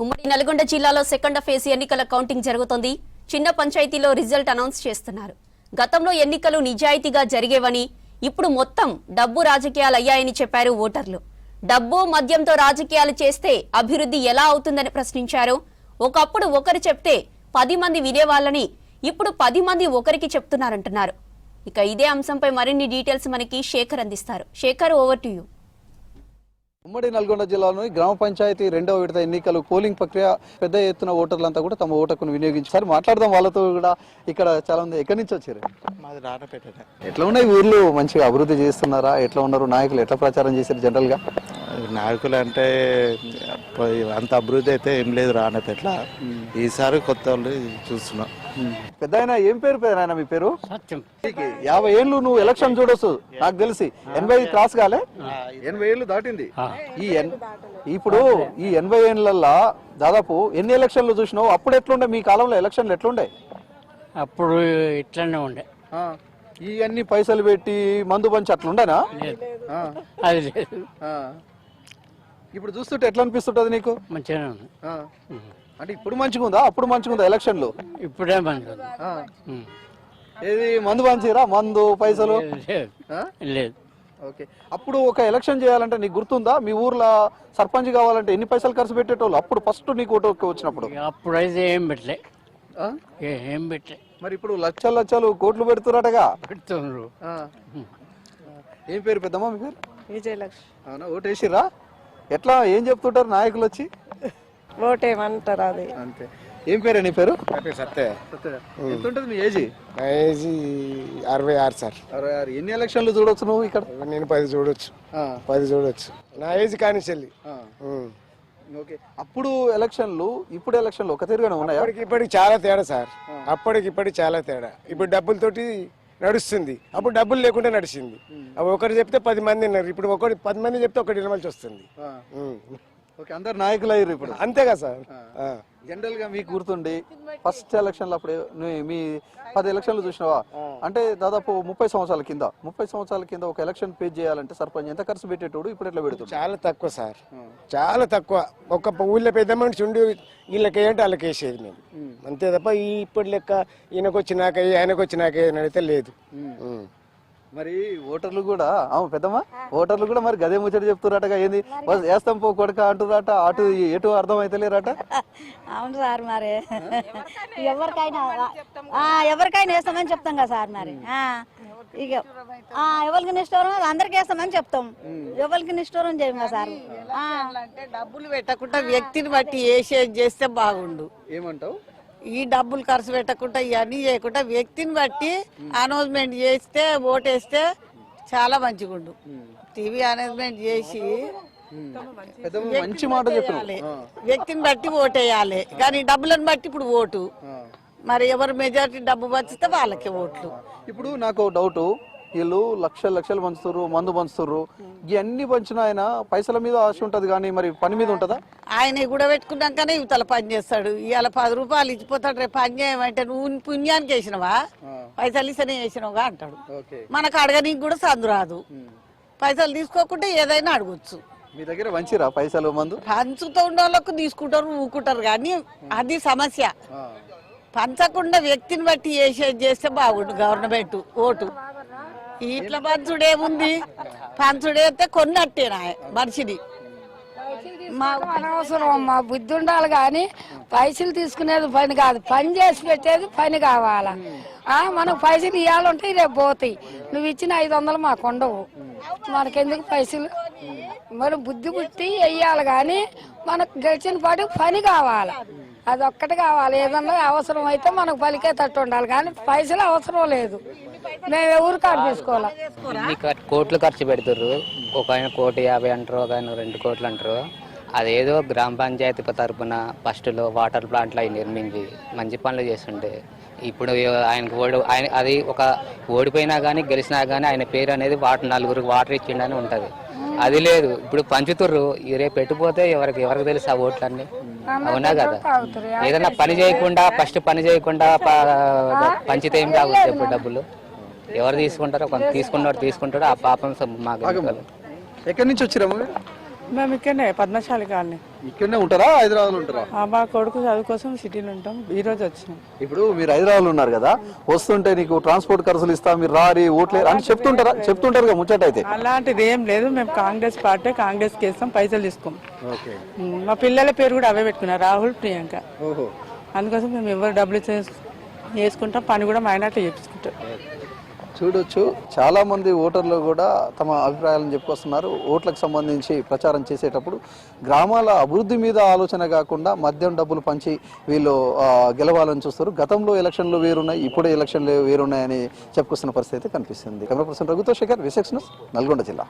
ఉమ్మడి నల్గొండ జిల్లాలో second phase ఎన్నికల కౌంటింగ్ జరుగుతోంది. చిన్న పంచాయతీలో రిజల్ట్ అనౌన్స్ చేస్తున్నారు. గతంలో ఎన్నికలు నిజాయితీగా జరిగేవని, ఇప్పుడు మొత్తం డబ్బు రాజకీయాలు అయ్యాయని చెప్పారు ఓటర్లు. డబ్బు మద్యంతో రాజకీయాలు చేస్తే అభివృద్ధి ఎలా అవుతుందని ప్రశ్నించారు. ఒకప్పుడు ఒకరు చెప్తే 10 మంది వినేవాళ్ళని ఇప్పుడు 10 మంది ఒకరికి చెప్తున్నారంటున్నారు. ఇక ఇదే అంశంపై మరిన్ని డీటెయిల్స్ మనకి శేఖర్ అందిస్తారు. Shekhar, over to you. ఉమ్మడి నల్గొండ జిల్లాలోని గ్రామ పంచాయతీ 2వ విడత ఎన్నికలు పోలింగ్ ప్రక్రియ పెద్ద ఎత్తున ఓటర్లంతా కూడా తమ ఓటును వినియోగించారు. మాట్లాడదాం వాళ్ళతో కూడా. ఇక్కడ చాలా మంది ఎక్కడి నుంచి వచ్చారు? మాది రాటపేట. ఎట్లా ఉన్నాయి ఊర్లు? మంచిగా అభివృద్ధి చేస్తున్నారా? ఎట్లా ఉన్నారు నాయకులు? ఎట్లా ప్రచారం చేశారు? జనరల్ గా నాయకులు అంటే అంత అభివృద్ధి అయితే ఏం లేదు రాటపేట. ఈసారి కొత్త వాళ్ళు చూస్తున్నాం. పెద్ద ఆయన ఏం పేరు? పెద్ద మీ పేరు? సత్యం. 50 ఏళ్ళు నువ్వు ఎలక్షన్ చూడొచ్చు. నాకు తెలిసి 80 క్రాస్ కాలే, 80 ఏళ్ళు దాటింది. ఇప్పుడు ఈ 80 ఏళ్ళల్లో దాదాపు ఎన్ని ఎలక్షన్లు చూసినావు? అప్పుడు ఎట్లుండే? మీ కాలంలో ఎలక్షన్లు ఎట్లుండే? అప్పుడు ఇట్లనే ఉండే. ఈ అన్ని పైసలు పెట్టి మందు పంచి అట్లుండేనా? అది లేదు. ఇప్పుడు చూస్తుంటే ఎట్లా అనిపిస్తుంటది నీకు? మంచిగానే ఉంది. అంటే ఇప్పుడు మంచిగా ఉందా అప్పుడు మంచిగా ఉందా ఎలక్షన్లు? ఇప్పుడే మంచిగా ఏది మందు పంచిరా? మందు పైసలు లేదు. ఓకే. అప్పుడు ఒక ఎలక్షన్ చేయాలంటే నీకు గుర్తుందా? మీ ఊర్లో సర్పంచ్ కావాలంటే ఎన్ని పైసలు ఖర్చు పెట్టేటోళ్ళు అప్పుడు ఫస్ట్ నీకు ఓటు వచ్చినప్పుడు? అప్పుడైతే ఏం పెట్టలే. ఏం పెట్టలే. మరి ఇప్పుడు లక్షలు లక్షలు కోట్లు పెడుతున్నారటగా? పెడుతున్నారు. ఏం పేరు పెద్దమ్మా మీ పేరు? విజయలక్ష్మి. అవునా? ఓటు వేసిరా? ఎట్లా ఏం చెప్తుంటారు నాయకులు వచ్చి? ఓటేమంటారు అది అంతే. ఏం పేరు నీ పేరు? సత్య. ఎంత ఉంటుంది మీ ఏజీ? నా ఏజ్ 66 సార్. 66. ఎన్ని ఎలక్షన్లు చూడొచ్చు నువ్వు ఇక్కడ? నేను 10 చూడొచ్చు. 10 చూడొచ్చు. నా ఏజ్ కానీ చెల్లి. ఓకే. అప్పుడు ఎలక్షన్లు ఇప్పుడు ఎలక్షన్లు ఒక తీరుగానే ఉన్నాయా? ఇప్పటికి చాలా తేడా సార్. అప్పటికి ఇప్పటికి చాలా తేడా. ఇప్పుడు డబ్బులతోటి నడుస్తుంది, అప్పుడు డబ్బులు లేకుండా నడిచింది. ఒకరు చెప్తే 10 మంది ఉన్నారు. ఇప్పుడు 10 మంది చెప్తే ఒకటి నిలమల్సి వస్తుంది. ఓకే. అందరు నాయకులు అయ్యారు ఇప్పుడు. అంతేగా సార్. జనరల్ గా మీకు గుర్తుండి ఫస్ట్ ఎలక్షన్లు అప్పుడు మీ 10 ఎలక్షన్లు చూసినావా? అంటే దాదాపు 30 సంవత్సరాల కింద ఒక ఎలక్షన్ పేజ్ చేయాలంటే సర్పంచ్ ఎంత ఖర్చు పెట్టేటోడు, ఇప్పుడు ఎట్లా పెడుతుంది? చాలా తక్కువ సార్, చాలా తక్కువ. ఒక ఊళ్ళో పెద్ద మనిషి ఉండి వీళ్ళకి వేయంటే వాళ్ళకి వేసేది మేము, అంతే తప్ప ఇప్పటి లెక్క ఈయనకు వచ్చినాక ఆయనకు వచ్చినాక అయితే లేదు. మరి ఓటర్లు కూడా పెద్దమ్మా ఓటర్లు కూడా మరి గదే ముచ్చట చెప్తున్నారట. ఏంది వేస్తాం పో కొడక అంటున్నారట, అటు ఎటు అర్థం అయితే లేరట. అవును సార్, మరి ఎవరికైనా వేస్తామని చెప్తాం కదా సార్. మరి ఇక ఎవరికి నిష్ఠూరం అందరికి వేస్తామని చెప్తాం, ఎవరికి నిష్ఠూరం చేయం కదా సార్. అంటే డబ్బులు పెట్టకుండా వ్యక్తిని బట్టి వేసేది చేస్తే బాగుండు. ఏమంటావు? ఈ డబ్బులు ఖర్చు పెట్టకుండా ఇవన్నీ చేయకుండా వ్యక్తిని బట్టి అనౌన్స్మెంట్ చేస్తే ఓటేస్తే చాలా మంచిగా ఉండు. టీవీ అనౌన్స్మెంట్ చేసి మంచి మాట చెప్పాలి, వ్యక్తిని బట్టి ఓటేయాలి. కానీ డబ్బులను బట్టి ఇప్పుడు ఓటు, మరి ఎవరు మెజారిటీ డబ్బు పంచితే వాళ్ళకి ఓట్లు. ఇప్పుడు నాకు డౌట్, వీళ్ళు లక్షలు పంచుతారు, మందు పంచుతారు, ఇవన్నీ పంచిన ఆయన పైసల మీద ఆశ ఉంటది కానీ మరి పని మీద ఉంటదా? ఆయన కూడా పెట్టుకున్నాకనే ఇవతల పని చేస్తాడు. ఇవాళ 10 రూపాయలు ఇచ్చిపోతాడు, రేపు పని చేయమంటే నువ్వు పుణ్యానికి వేసినవా, పైసలు ఇస్తేనే వేసినవుగా అంటాడు. మనకు అడగనీకి కూడా సందు రాదు. పైసలు తీసుకోకుంటే ఏదైనా అడగొచ్చు. మీ దగ్గర పంచిరా పైసలు మందు? పంచుతూ ఉన్న వాళ్ళకు తీసుకుంటారు, ఊకుంటారు, కానీ అది సమస్య. పంచకుండా వ్యక్తిని బట్టి వేసేది చేస్తే బాగుండు గవర్నమెంట్ ఓటు. ఇట్లా పంచుడేముంది? పంచుడైతే కొన్నట్టేనా మనిషిని. అనవసరం మా బుద్ధి ఉండాలి కానీ పైసలు తీసుకునేది పని కాదు, పని చేసి పెట్టేది పని కావాలా. మనకు పైసలు ఇవ్వాలంటే రేపు పోతాయి, నువ్వు ఇచ్చిన 500 మాకు ఉండవు, మనకెందుకు పైసలు? మరి బుద్ధి పుట్టి వెయ్యాలి కానీ మనకు గడిచిన పాటు పని కావాలి, అది ఒక్కటి కావాలి. ఏదన్నా అవసరం అయితే మనకు పలికే తట్టు ఉండాలి కానీ పైసలు అవసరం లేదు. మేము ఎవరు కాదు తీసుకోవాలి. కోట్లు ఖర్చు పెడుతుర్రు. ఒక ఆయన 1,50,00,000 అంటారు, ఒక ఆయన 2 కోట్లు అంటారు. అదేదో గ్రామ పంచాయతీ తరఫున ఫస్ట్లో వాటర్ ప్లాంట్లు అవి నిర్మించి మంచి పనులు చేస్తుంటే, ఇప్పుడు ఆయన అది ఒక ఓడిపోయినా కానీ గెలిచినా కానీ ఆయన పేరు అనేది నలుగురికి వాటర్ ఇచ్చిండని ఉంటుంది. అది లేదు, ఇప్పుడు పంచుతుర్రు. రేపు పెట్టిపోతే ఎవరికి తెలుసు ఆ ఓట్లన్నీ? అవునా కదా? ఏదైనా పని చేయకుండా ఫస్ట్ పని చేయకుండా పంచితే ఏం కావచ్చు? ఇప్పుడు డబ్బులు ఎవరు తీసుకుంటారో, కొంత తీసుకున్నవాడు తీసుకుంటాడు. ఆ పాపం మాకు. ఎక్కడి నుంచి వచ్చిరా? మేము ఇక్కడనే పద్మశాలి కాలనీ. ఇక్కడనే ఉంటారా, హైదరాబాద్ లో ఉంటారా? మా కొడుకు చదువు కోసం సిటీలో ఉంటాం. ఈ రోజు వచ్చినాం. ఇప్పుడు మీరు హైదరాబాద్ లో ఉన్నారు కదా, వస్తుంటే నీకు ట్రాన్స్పోర్ట్ ఖర్చులు ఇస్తా, మీరు రారి ఓట్లే అని చెప్తుంటారు కదా ముచ్చట అయితే. అలాంటిది ఏం లేదు. మేము కాంగ్రెస్ పార్టీ, కాంగ్రెస్ కి ఇస్తాం, పైసలు తీసుకోం. మా పిల్లల పేరు కూడా అవే పెట్టుకున్నారు, రాహుల్, ప్రియాంక. అందుకోసం మేము ఎవరు డబ్బులు వేసుకుంటాం, పని కూడా మైనార్టీ చేపించుకుంటాం. చూడొచ్చు, చాలా మంది ఓటర్లు కూడా తమ అభిప్రాయాలను చెప్పుకొస్తున్నారు. ఓట్లకు సంబంధించి ప్రచారం చేసేటప్పుడు గ్రామాల అభివృద్ధి మీద ఆలోచన కాకుండా మద్యం డబ్బులు పంచి వీళ్ళు గెలవాలని చూస్తారు. గతంలో ఎలక్షన్లు వేరున్నాయి, ఇప్పుడు ఎలక్షన్లు వేరున్నాయని చెప్పుకొస్తున్న పరిస్థితి అయితే కనిపిస్తుంది. కెమెరా పర్సన్ రఘుతో శేఖర్, విశేష్ న్యూస్, నల్గొండ జిల్లా.